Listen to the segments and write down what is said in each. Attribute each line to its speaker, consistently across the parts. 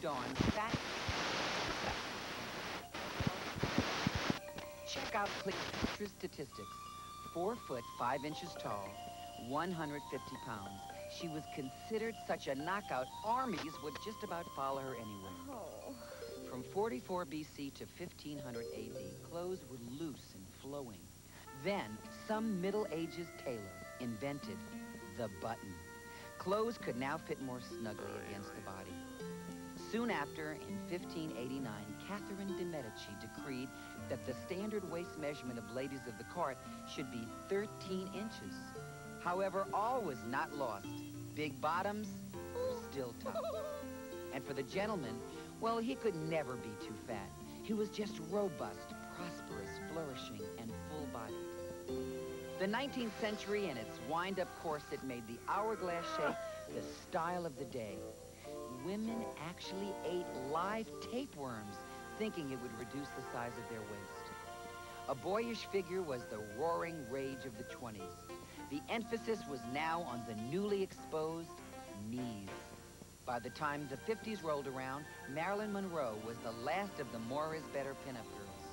Speaker 1: darn fat. Check out Cleopatra's statistics. 4 foot 5 inches tall, 150 pounds. She was considered such a knockout, armies would just about follow her anywhere.
Speaker 2: Oh.
Speaker 1: From 44 BC to 1500 AD, clothes were loose and flowing. Then, some Middle Ages tailor invented the button. Clothes could now fit more snugly against the body. Soon after, in 1589, Catherine de' Medici decreed that the standard waist measurement of ladies of the court should be 13 inches. However, all was not lost. Big bottoms were still tough. And for the gentleman, well, he could never be too fat. He was just robust, prosperous, flourishing, and full-bodied. The 19th century and its wind-up corset made the hourglass shape the style of the day. Women actually ate live tapeworms, thinking it would reduce the size of their waist. A boyish figure was the roaring rage of the 20s. The emphasis was now on the newly exposed knees. By the time the 50s rolled around, Marilyn Monroe was the last of the more is better pinup girls.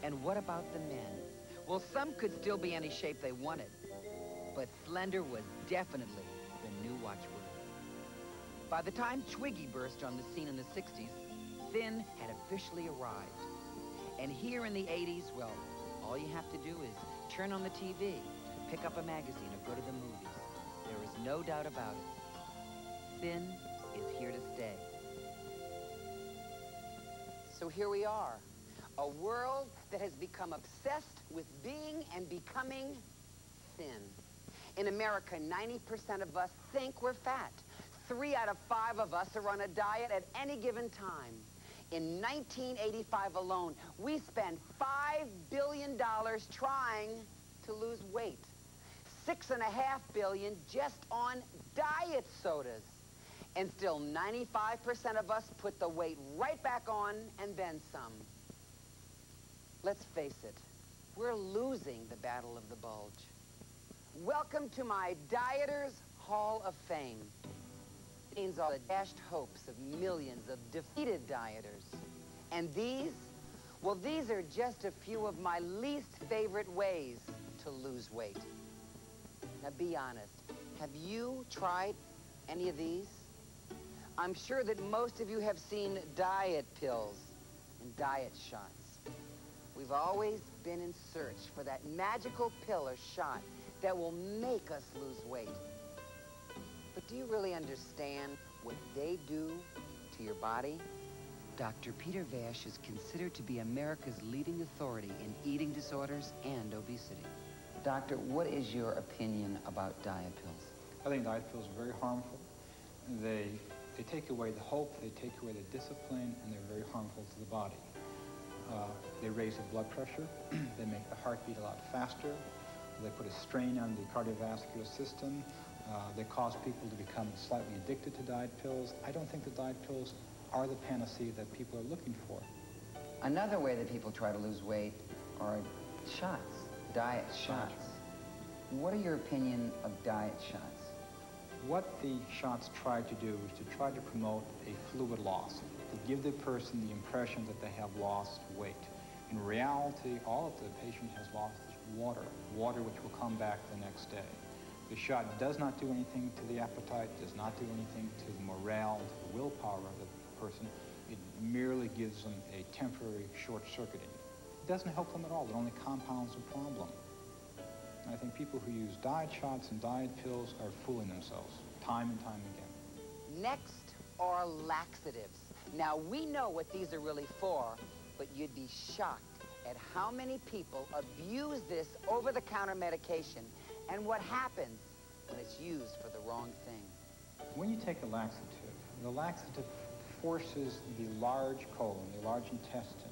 Speaker 1: And what about the men? Well, some could still be any shape they wanted, but slender was definitely the new watchword. By the time Twiggy burst on the scene in the 60s, thin had officially arrived. And here in the 80s, well, all you have to do is turn on the TV, pick up a magazine, or go to the movies. There is no doubt about it. Thin is here to stay. So here we are, a world that has become obsessed with being and becoming thin. In America, 90% of us think we're fat. 3 out of 5 of us are on a diet at any given time. In 1985 alone, we spent $5 billion trying to lose weight. $6.5 billion just on diet sodas. And still 95% of us put the weight right back on and then some. Let's face it, we're losing the battle of the bulge. Welcome to my Dieters Hall of Fame. It means all the dashed hopes of millions of defeated dieters. And these? Well, these are just a few of my least favorite ways to lose weight. Now, be honest. Have you tried any of these? I'm sure that most of you have seen diet pills and diet shots. We've always been in search for that magical pill or shot that will make us lose weight. But do you really understand what they do to your body? Dr. Peter Vash is considered to be America's leading authority in eating disorders and obesity. Doctor, what is your opinion about diet pills?
Speaker 3: I think diet pills are very harmful. They take away the hope, they take away the discipline, and they're very harmful to the body. They raise the blood pressure, they make the heart beat a lot faster, they put a strain on the cardiovascular system, they cause people to become slightly addicted to diet pills. I don't think the diet pills are the panacea that people are looking for.
Speaker 1: Another way that people try to lose weight are shots, diet shots. What are your opinion of diet shots?
Speaker 3: What the shots try to do is to try to promote a fluid loss, to give the person the impression that they have lost weight. In reality, all that the patient has lost is water which will come back the next day. The shot does not do anything to the appetite, does not do anything to the morale, to the willpower of the person. It merely gives them a temporary short-circuiting. It doesn't help them at all. It only compounds the problem. And I think people who use diet shots and diet pills are fooling themselves time and time again.
Speaker 1: Next are laxatives. Now, we know what these are really for, but you'd be shocked at how many people abuse this over-the-counter medication and what happens when it's used for the wrong thing.
Speaker 3: When you take a laxative, the laxative forces the large colon, the large intestine,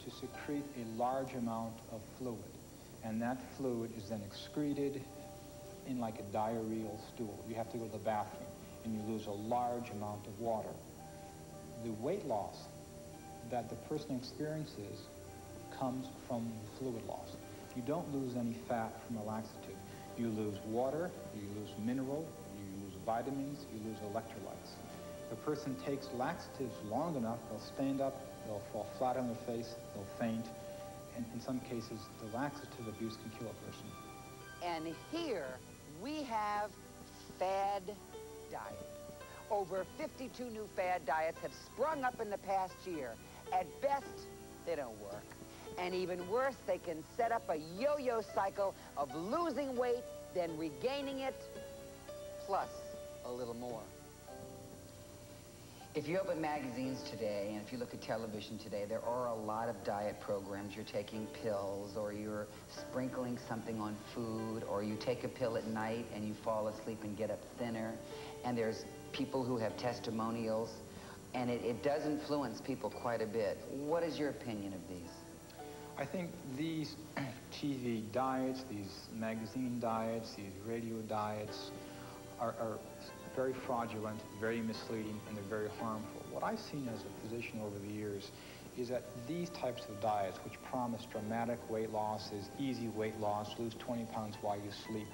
Speaker 3: to secrete a large amount of fluid. And that fluid is then excreted in like a diarrheal stool. You have to go to the bathroom, and you lose a large amount of water. The weight loss that the person experiences comes from fluid loss. You don't lose any fat from a laxative. You lose water, you lose mineral, you lose vitamins, you lose electrolytes. If a person takes laxatives long enough, they'll stand up, they'll fall flat on their face, they'll faint, and in some cases, the laxative abuse can kill a person.
Speaker 1: And here we have fad diet. Over 52 new fad diets have sprung up in the past year. At best, they don't work. And even worse, they can set up a yo-yo cycle of losing weight, then regaining it, plus a little more. If you open magazines today, and if you look at television today, there are a lot of diet programs. You're taking pills, or you're sprinkling something on food, or you take a pill at night and you fall asleep and get up thinner. And there's people who have testimonials, and it does influence people quite a bit. What is your opinion of these?
Speaker 3: I think these TV diets, these magazine diets, these radio diets are very fraudulent, very misleading, and they're very harmful. What I've seen as a physician over the years is that these types of diets, which promise dramatic weight losses, easy weight loss, lose 20 pounds while you sleep,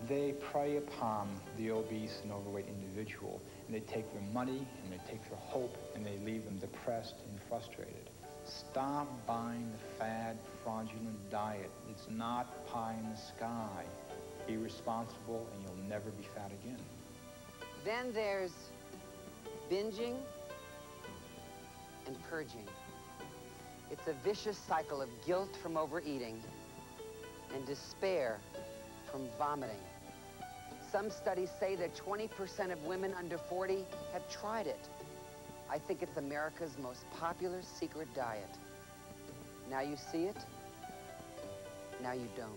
Speaker 3: they prey upon the obese and overweight individual, and they take their money, and they take their hope, and they leave them depressed and frustrated. Stop buying the fad, fraudulent diet. It's not pie in the sky. Be responsible, and you'll never be fat again.
Speaker 1: Then there's binging and purging. It's a vicious cycle of guilt from overeating and despair from vomiting. Some studies say that 20% of women under 40 have tried it. I think it's America's most popular secret diet. Now you see it, now you don't.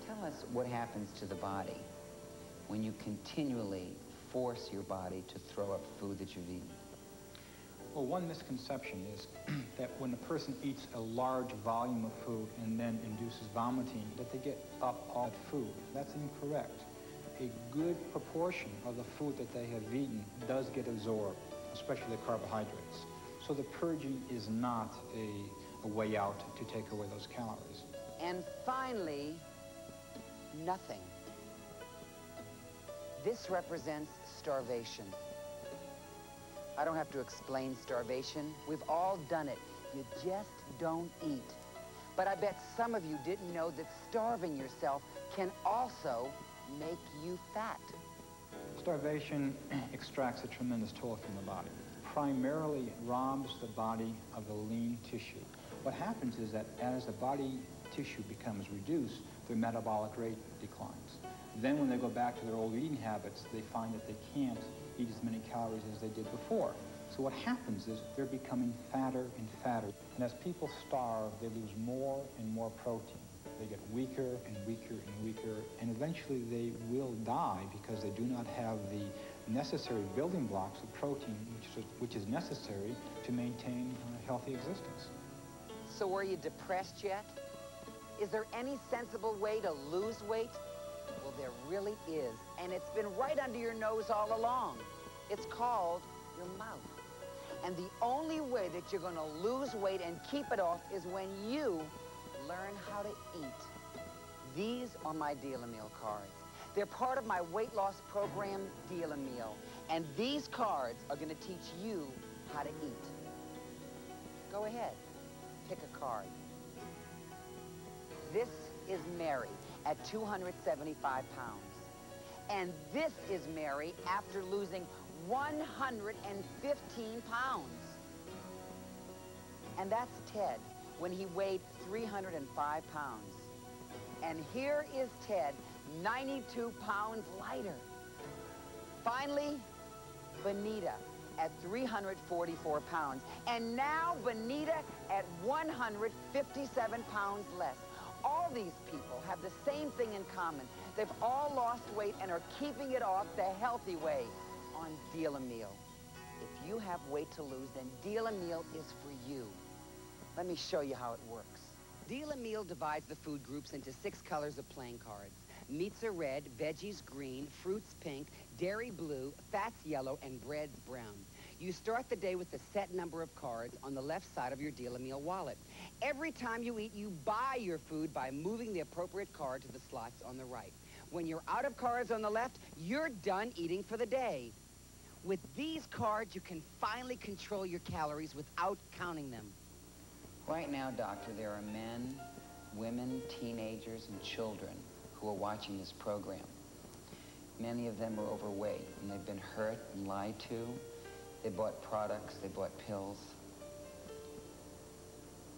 Speaker 1: Tell us what happens to the body when you continually force your body to throw up food that you've eaten.
Speaker 3: Well, one misconception is that when a person eats a large volume of food and then induces vomiting, that they get up all that food. That's incorrect. A good proportion of the food that they have eaten does get absorbed, especially the carbohydrates. So the purging is not a way out to take away those calories.
Speaker 1: And finally, nothing. This represents starvation. I don't have to explain starvation. We've all done it. You just don't eat. But I bet some of you didn't know that starving yourself can also make you fat.
Speaker 3: Starvation extracts a tremendous toll from the body. Primarily, it robs the body of the lean tissue. What happens is that as the body tissue becomes reduced, their metabolic rate declines. Then when they go back to their old eating habits, they find that they can't eat as many calories as they did before. So what happens is they're becoming fatter and fatter. And as people starve, they lose more and more protein. They get weaker and weaker and weaker, and eventually they will die because they do not have the necessary building blocks of protein, which is necessary to maintain a healthy existence.
Speaker 1: So are you depressed yet? Is there any sensible way to lose weight? Well, there really is, and it's been right under your nose all along. It's called your mouth. And the only way that you're going to lose weight and keep it off is when you learn how to eat. These are my Deal-A-Meal cards. They're part of my weight loss program, Deal-A-Meal. And these cards are going to teach you how to eat. Go ahead, pick a card. This is Mary at 275 pounds. And this is Mary after losing 115 pounds. And that's Ted when he weighed 305 pounds. And here is Ted, 92 pounds lighter. Finally, Benita at 344 pounds. And now Benita at 157 pounds less. All these people have the same thing in common. They've all lost weight and are keeping it off the healthy way on Deal-A-Meal. If you have weight to lose, then Deal-A-Meal is for you. Let me show you how it works. Deal-A-Meal divides the food groups into 6 colors of playing cards. Meats are red, veggies green, fruits pink, dairy blue, fats yellow, and breads brown. You start the day with a set number of cards on the left side of your Deal-A-Meal wallet. Every time you eat, you buy your food by moving the appropriate card to the slots on the right. When you're out of cards on the left, you're done eating for the day. With these cards, you can finally control your calories without counting them.
Speaker 2: Right now, doctor, there are men, women, teenagers, and children who are watching this program. Many of them are overweight, and they've been hurt and lied to. They bought products, they bought pills.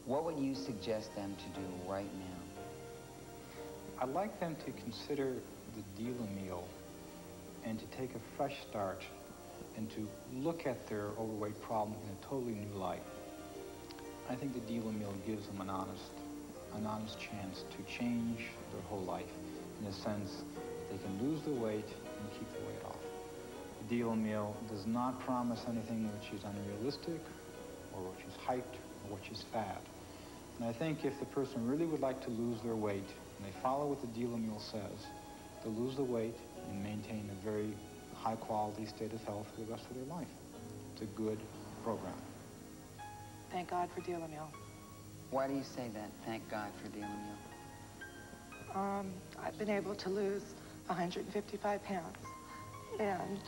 Speaker 2: What would you suggest them to do right now?
Speaker 3: I'd like them to consider the dealer meal and to take a fresh start and to look at their overweight problem in a totally new light. I think the dealer meal gives them an honest chance to change their whole life. In a sense, they can lose the weight and keep the weight off. The dealer meal does not promise anything which is unrealistic or which is hyped or which is fad. And I think if the person really would like to lose their weight and they follow what the dealer meal says, they'll lose the weight and maintain a very high-quality state of health for the rest of their life. It's a good program.
Speaker 4: Thank God for dealer meal.
Speaker 2: Why do you say that? Thank God for dealer meal.
Speaker 4: I've been able to lose 155 pounds, and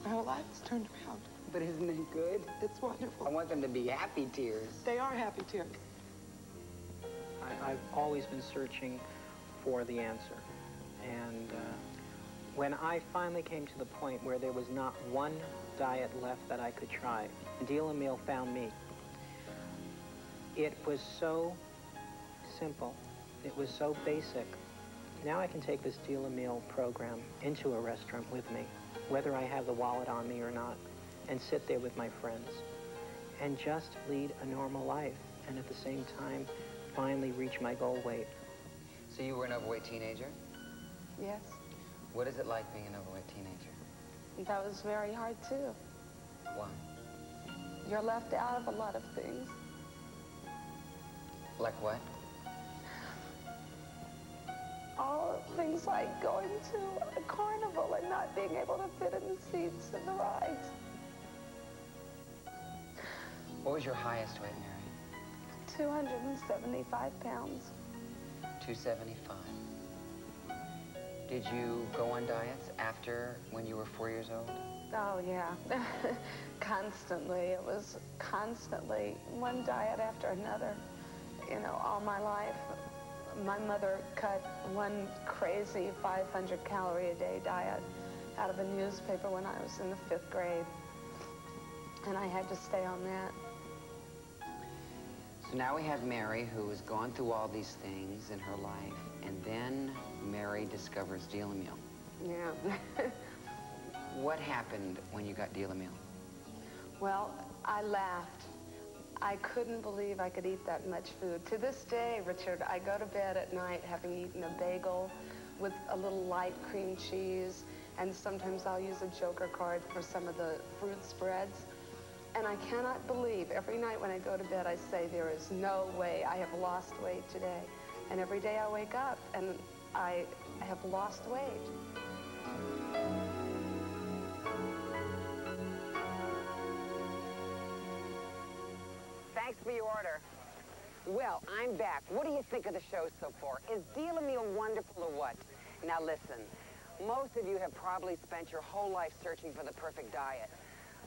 Speaker 4: my whole life's turned around.
Speaker 1: But isn't it good?
Speaker 4: It's wonderful.
Speaker 1: I want them to be happy tears.
Speaker 4: They are happy tears.
Speaker 5: I've always been searching for the answer. And when I finally came to the point where there was not one diet left that I could try, Deal a Meal found me. It was so simple. It was so basic. Now I can take this Deal a Meal program into a restaurant with me, whether I have the wallet on me or not, and sit there with my friends and just lead a normal life, and at the same time finally reach my goal weight.
Speaker 2: So you were an overweight teenager?
Speaker 6: Yes.
Speaker 2: What is it like being an overweight teenager?
Speaker 6: That was very hard, too.
Speaker 2: Why?
Speaker 6: You're left out of a lot of things.
Speaker 2: Like what?
Speaker 6: All things like going to a carnival and not being able to fit in the seats and the rides.
Speaker 2: What was your highest weight, Mary?
Speaker 6: 275 pounds.
Speaker 2: 275. Did you go on diets after when you were 4 years old?
Speaker 6: Oh, yeah. Constantly. It was constantly one diet after another. You know, all my life. My mother cut one crazy 500-calorie-a-day diet out of a newspaper when I was in the 5th grade. And I had to stay on that.
Speaker 2: So now we have Mary, who has gone through all these things in her life, and then Mary discovers Deal a Meal.
Speaker 6: Yeah.
Speaker 2: What happened when you got Deal a Meal?
Speaker 6: Well, I laughed. I couldn't believe I could eat that much food. To this day, Richard, I go to bed at night having eaten a bagel with a little light cream cheese, and sometimes I'll use a joker card for some of the fruit spreads. And I cannot believe, every night when I go to bed, I say, there is no way I have lost weight today. And every day I wake up and I have lost weight.
Speaker 1: Thanks for your order. Well, I'm back. What do you think of the show so far? Is Deal a Meal wonderful or what? Now listen, most of you have probably spent your whole life searching for the perfect diet.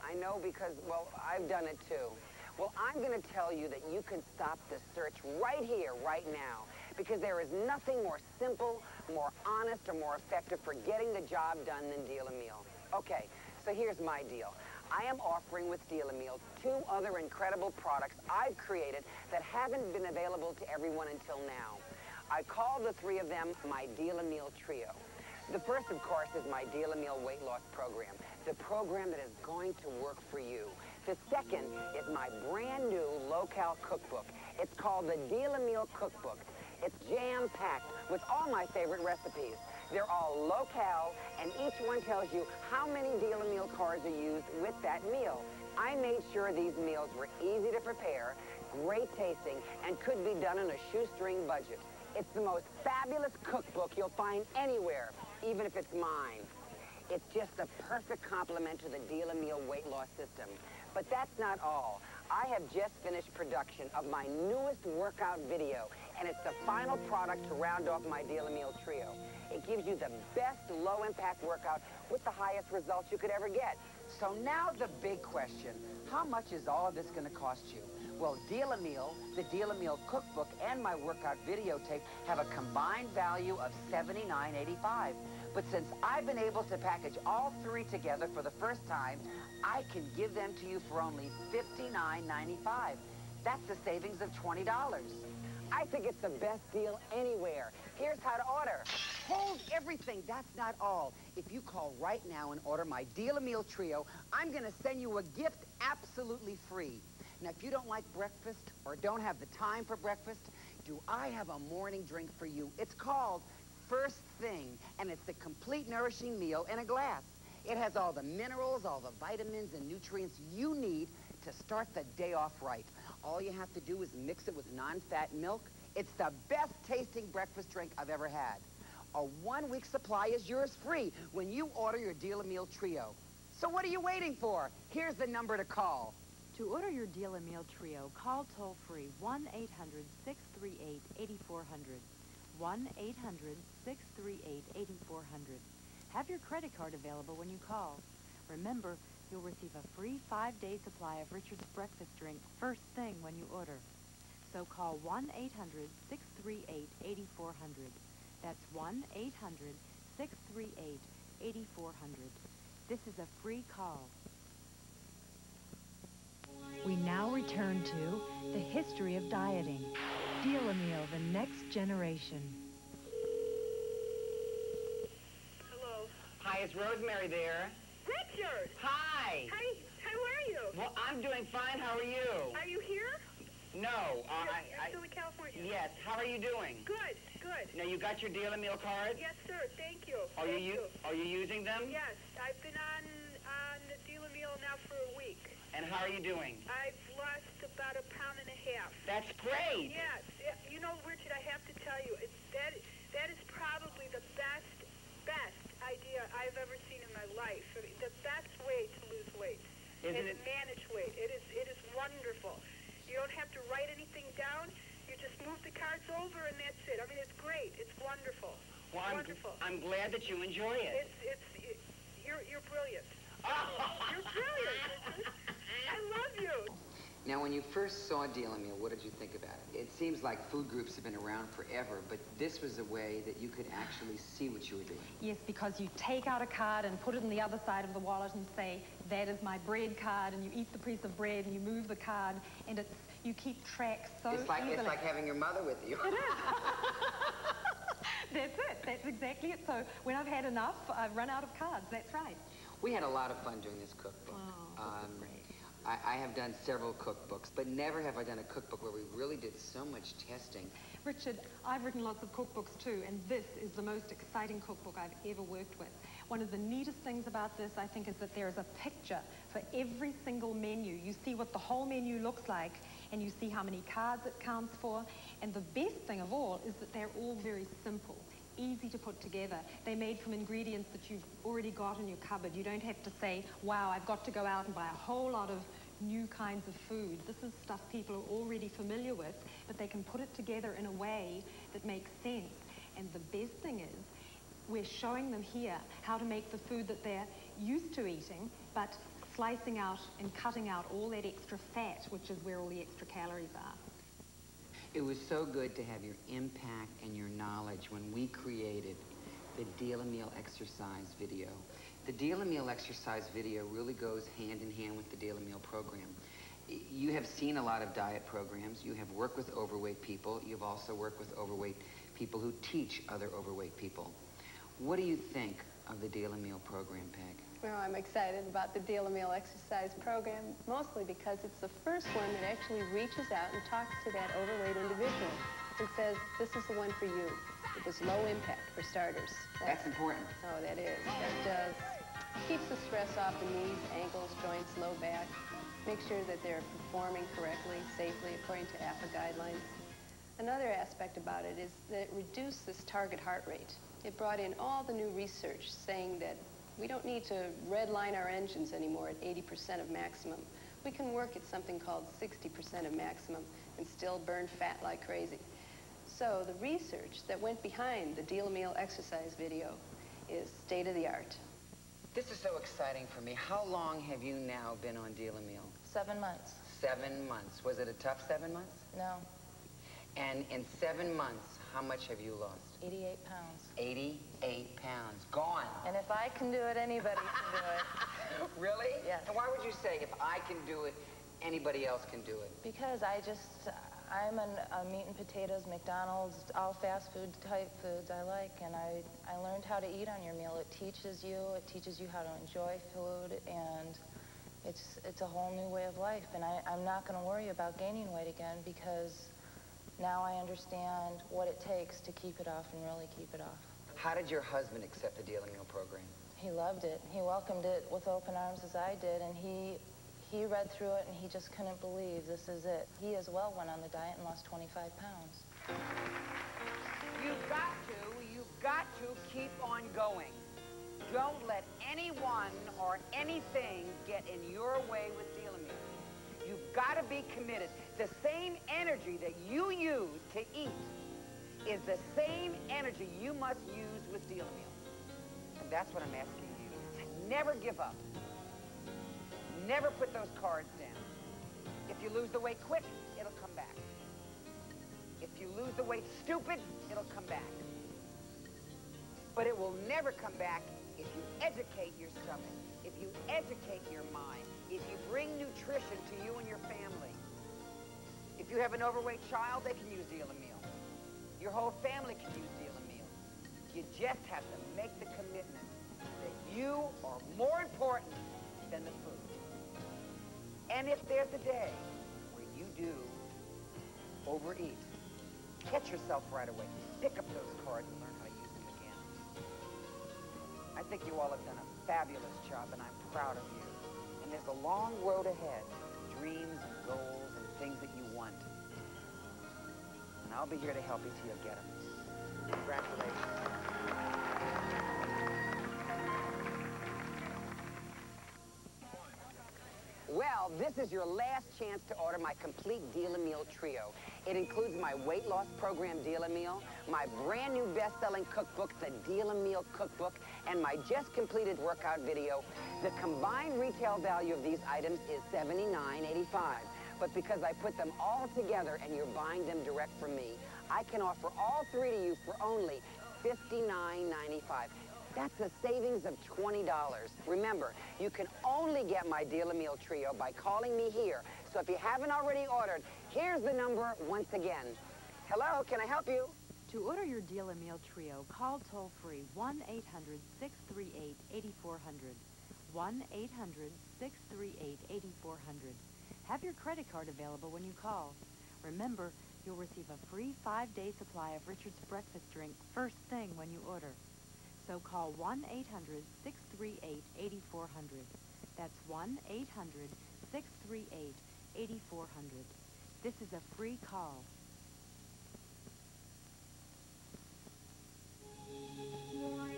Speaker 1: I know because, well, I've done it too. Well, I'm going to tell you that you can stop the search right here, right now, because there is nothing more simple, more honest, or more effective for getting the job done than Deal a Meal. Okay, so here's my deal. I am offering with Deal a Meal 2 other incredible products I've created that haven't been available to everyone until now. I call the 3 of them my Deal a Meal Trio. The first, of course, is my Deal a Meal weight loss program, the program that is going to work for you. The second is my brand new low-cal cookbook. It's called the Deal a Meal Cookbook. It's jam-packed with all my favorite recipes. They're all low-cal, and each one tells you how many Deal a Meal carbs are used with that meal. I made sure these meals were easy to prepare, great tasting, and could be done on a shoestring budget. It's the most fabulous cookbook you'll find anywhere, even if it's mine. It's just the perfect complement to the Deal a Meal weight loss system. But that's not all. I have just finished production of my newest workout video, and it's the final product to round off my Deal a Meal trio. It gives you the best low-impact workout with the highest results you could ever get. So now the big question, how much is all of this going to cost you? Well, Deal a Meal, the Deal a Meal cookbook, and my workout videotape have a combined value of $79.85. But since I've been able to package all three together for the first time, I can give them to you for only $59.95. That's a savings of $20. I think it's the best deal anywhere. Here's how to order. Hold everything. That's not all. If you call right now and order my Deal a Meal Trio, I'm going to send you a gift absolutely free. Now, if you don't like breakfast or don't have the time for breakfast, do I have a morning drink for you? It's called First Thing, and it's a complete nourishing meal in a glass. It has all the minerals, all the vitamins and nutrients you need to start the day off right. All you have to do is mix it with non-fat milk. It's the best tasting breakfast drink I've ever had. A 1-week supply is yours free when you order your Deal a Meal Trio. So what are you waiting for? Here's the number to call.
Speaker 7: To order your Deal a Meal Trio, call toll-free 1-800-638-8400. 1-800-638-8400. Have your credit card available when you call. Remember, you'll receive a free 5-day supply of Richard's breakfast drink first thing when you order. So call 1-800-638-8400. That's 1-800-638-8400. This is a free call. We now return to the history of dieting. Deal a Meal, the next generation.
Speaker 8: Hello.
Speaker 1: Hi, is Rosemary there?
Speaker 8: Richard!
Speaker 1: Hi.
Speaker 8: Hi, how are you?
Speaker 1: Well, I'm doing fine. How are you?
Speaker 8: Are you here?
Speaker 1: No.
Speaker 8: You're still in California?
Speaker 1: Yes. How are you doing?
Speaker 8: Good, good.
Speaker 1: Now, you got your Deal a Meal card?
Speaker 8: Yes, sir. Thank you.
Speaker 1: Are you using them?
Speaker 8: Yes. I've been on the Deal a Meal now for a week.
Speaker 1: And how are you doing?
Speaker 8: I've lost about 1.5 pounds.
Speaker 1: That's great.
Speaker 8: Yes. You know, Richard, I have to tell you, that is probably the best idea I've ever seen in my life. I mean, the best way to lose weight and manage weight. It is wonderful. You don't have to write anything down. You just move the cards over and that's it. I mean, it's great. It's wonderful.
Speaker 1: Well,
Speaker 8: wonderful.
Speaker 1: I'm glad that you enjoy it.
Speaker 8: You're brilliant. You're brilliant. I love you.
Speaker 2: Now, when you first saw Deal a Meal, what did you think about it? It seems like food groups have been around forever, but this was a way that you could actually see what you were doing.
Speaker 7: Yes, because you take out a card and put it on the other side of the wallet and say, that is my bread card, and you eat the piece of bread and you move the card, and you keep track so easily.
Speaker 2: It's like having your mother with you.
Speaker 7: It is. That's it. That's exactly it. So when I've had enough, I've run out of cards. That's right.
Speaker 2: We had a lot of fun doing this cookbook.
Speaker 7: Oh, great.
Speaker 2: I have done several cookbooks, but never have I done a cookbook where we really did so much testing.
Speaker 7: Richard, I've written lots of cookbooks too, and this is the most exciting cookbook I've ever worked with. One of the neatest things about this, I think, is that there is a picture for every single menu. You see what the whole menu looks like, and you see how many cards it counts for. And the best thing of all is that they're all very simple, easy to put together. They're made from ingredients that you've already got in your cupboard. You don't have to say, wow, I've got to go out and buy a whole lot of new kinds of food. This is stuff people are already familiar with, but they can put it together in a way that makes sense. And the best thing is, we're showing them here how to make the food that they're used to eating, but slicing out and cutting out all that extra fat, which is where all the extra calories are.
Speaker 2: It was so good to have your impact and your knowledge when we created the Deal a Meal exercise video. The Deal a Meal exercise video really goes hand in hand with the Deal a Meal program. You have seen a lot of diet programs. You have worked with overweight people. You've also worked with overweight people who teach other overweight people. What do you think of the Deal a Meal program, Peg?
Speaker 9: Well, I'm excited about the Deal a Meal exercise program, mostly because it's the first one that actually reaches out and talks to that overweight individual and says, this is the one for you. It was low impact, for starters.
Speaker 2: That's important.
Speaker 9: Oh, that is. That does. Keeps the stress off the knees, ankles, joints, low back. Make sure that they're performing correctly, safely, according to APA guidelines. Another aspect about it is that it reduced this target heart rate. It brought in all the new research saying that we don't need to redline our engines anymore at 80% of maximum. We can work at something called 60% of maximum and still burn fat like crazy. So the research that went behind the Deal a Meal exercise video is state of the art.
Speaker 2: This is so exciting for me. How long have you now been on Deal-A-Meal?
Speaker 10: 7 months.
Speaker 2: 7 months. Was it a tough 7 months?
Speaker 10: No.
Speaker 2: And in 7 months, how much have you lost?
Speaker 10: 88 pounds.
Speaker 2: 88 pounds. Gone.
Speaker 10: And if I can do it, anybody can do it.
Speaker 2: Really?
Speaker 10: Yes.
Speaker 2: And why would you say, if I can do it, anybody else can do it?
Speaker 10: Because I'm a meat and potatoes, McDonald's, all fast food type foods I like, and I learned how to eat on your meal. It teaches you how to enjoy food, and it's a whole new way of life. And I'm not going to worry about gaining weight again, because now I understand what it takes to keep it off and really keep it off.
Speaker 2: How did your husband accept the Deal-A-Meal program?
Speaker 10: He loved it. He welcomed it with open arms as I did, and he read through it and he just couldn't believe this is it. He as well went on the diet and lost 25 pounds.
Speaker 1: You've got to keep on going. Don't let anyone or anything get in your way with Deal-A-Meal. You've got to be committed. The same energy that you use to eat is the same energy you must use with Deal-A-Meal. And that's what I'm asking you. To never give up. Never put those cards down. If you lose the weight quick, it'll come back. If you lose the weight stupid, it'll come back. But it will never come back if you educate your stomach, if you educate your mind, if you bring nutrition to you and your family. If you have an overweight child, they can use Deal-A-Meal. Your whole family can use Deal-A-Meal. You just have to make the commitment that you are more important than the food. And if there's a day where you do overeat, catch yourself right away. Pick up those cards and learn how to use them again. I think you all have done a fabulous job, and I'm proud of you. And there's a long road ahead, dreams and goals and things that you want. And I'll be here to help you till you get them. Congratulations. Well, this is your last chance to order my complete Deal-A-Meal trio. It includes my weight loss program Deal-A-Meal, my brand new best-selling cookbook, the Deal-A-Meal Cookbook, and my just completed workout video. The combined retail value of these items is $79.85. But because I put them all together and you're buying them direct from me, I can offer all three to you for only $59.95. That's a savings of $20. Remember, you can only get my Deal-A-Meal trio by calling me here. So if you haven't already ordered, here's the number once again. Hello, can I help you?
Speaker 11: To order your Deal-A-Meal trio, call toll-free 1-800-638-8400. 1-800-638-8400. Have your credit card available when you call. Remember, you'll receive a free 5-day supply of Richard's breakfast drink first thing when you order. So call 1-800-638-8400. That's 1-800-638-8400. This is a free call.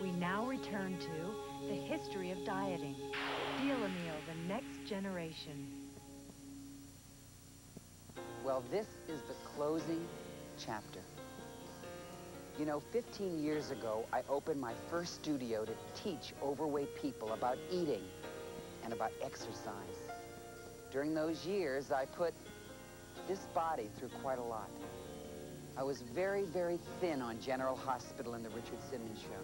Speaker 11: We now return to the history of dieting. Deal-A-Meal, the next generation.
Speaker 2: Well, this is the closing chapter. You know, 15 years ago, I opened my first studio to teach overweight people about eating and about exercise. During those years, I put this body through quite a lot. I was very, very thin on General Hospital in the Richard Simmons show.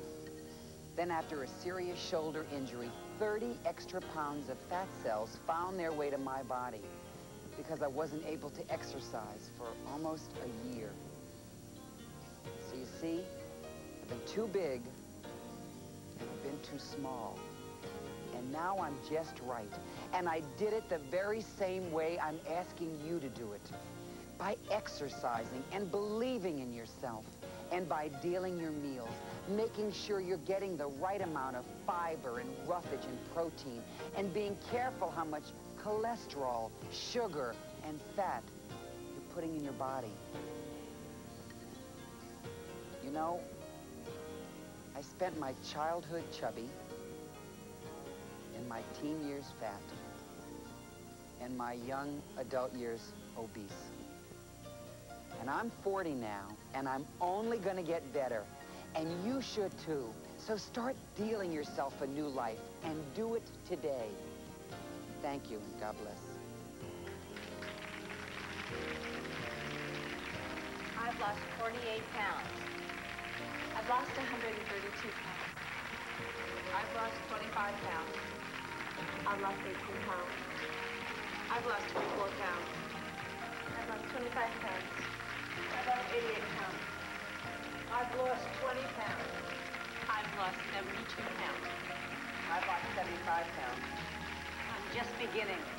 Speaker 2: Then after a serious shoulder injury, 30 extra pounds of fat cells found their way to my body because I wasn't able to exercise for almost a year. So you see, I've been too big and I've been too small. And now I'm just right. And I did it the very same way I'm asking you to do it. By exercising and believing in yourself. And by dealing your meals, making sure you're getting the right amount of fiber and roughage and protein, and being careful how much cholesterol, sugar, and fat you're putting in your body. You know, I spent my childhood chubby, and my teen years fat, and my young adult years obese. And I'm 40 now, and I'm only gonna get better. And you should too,
Speaker 1: So start dealing yourself a new life and do it today. Thank you, and God bless.
Speaker 12: I've lost 48 pounds. I've lost 132 pounds.
Speaker 13: I've lost 25 pounds.
Speaker 12: I've lost 18 pounds.
Speaker 13: I've lost 24 pounds.
Speaker 12: I've lost 25 pounds.
Speaker 13: I've lost 88 pounds. I've lost 20 pounds.
Speaker 12: I've lost 72 pounds.
Speaker 13: I've lost 75 pounds.
Speaker 12: I'm just beginning.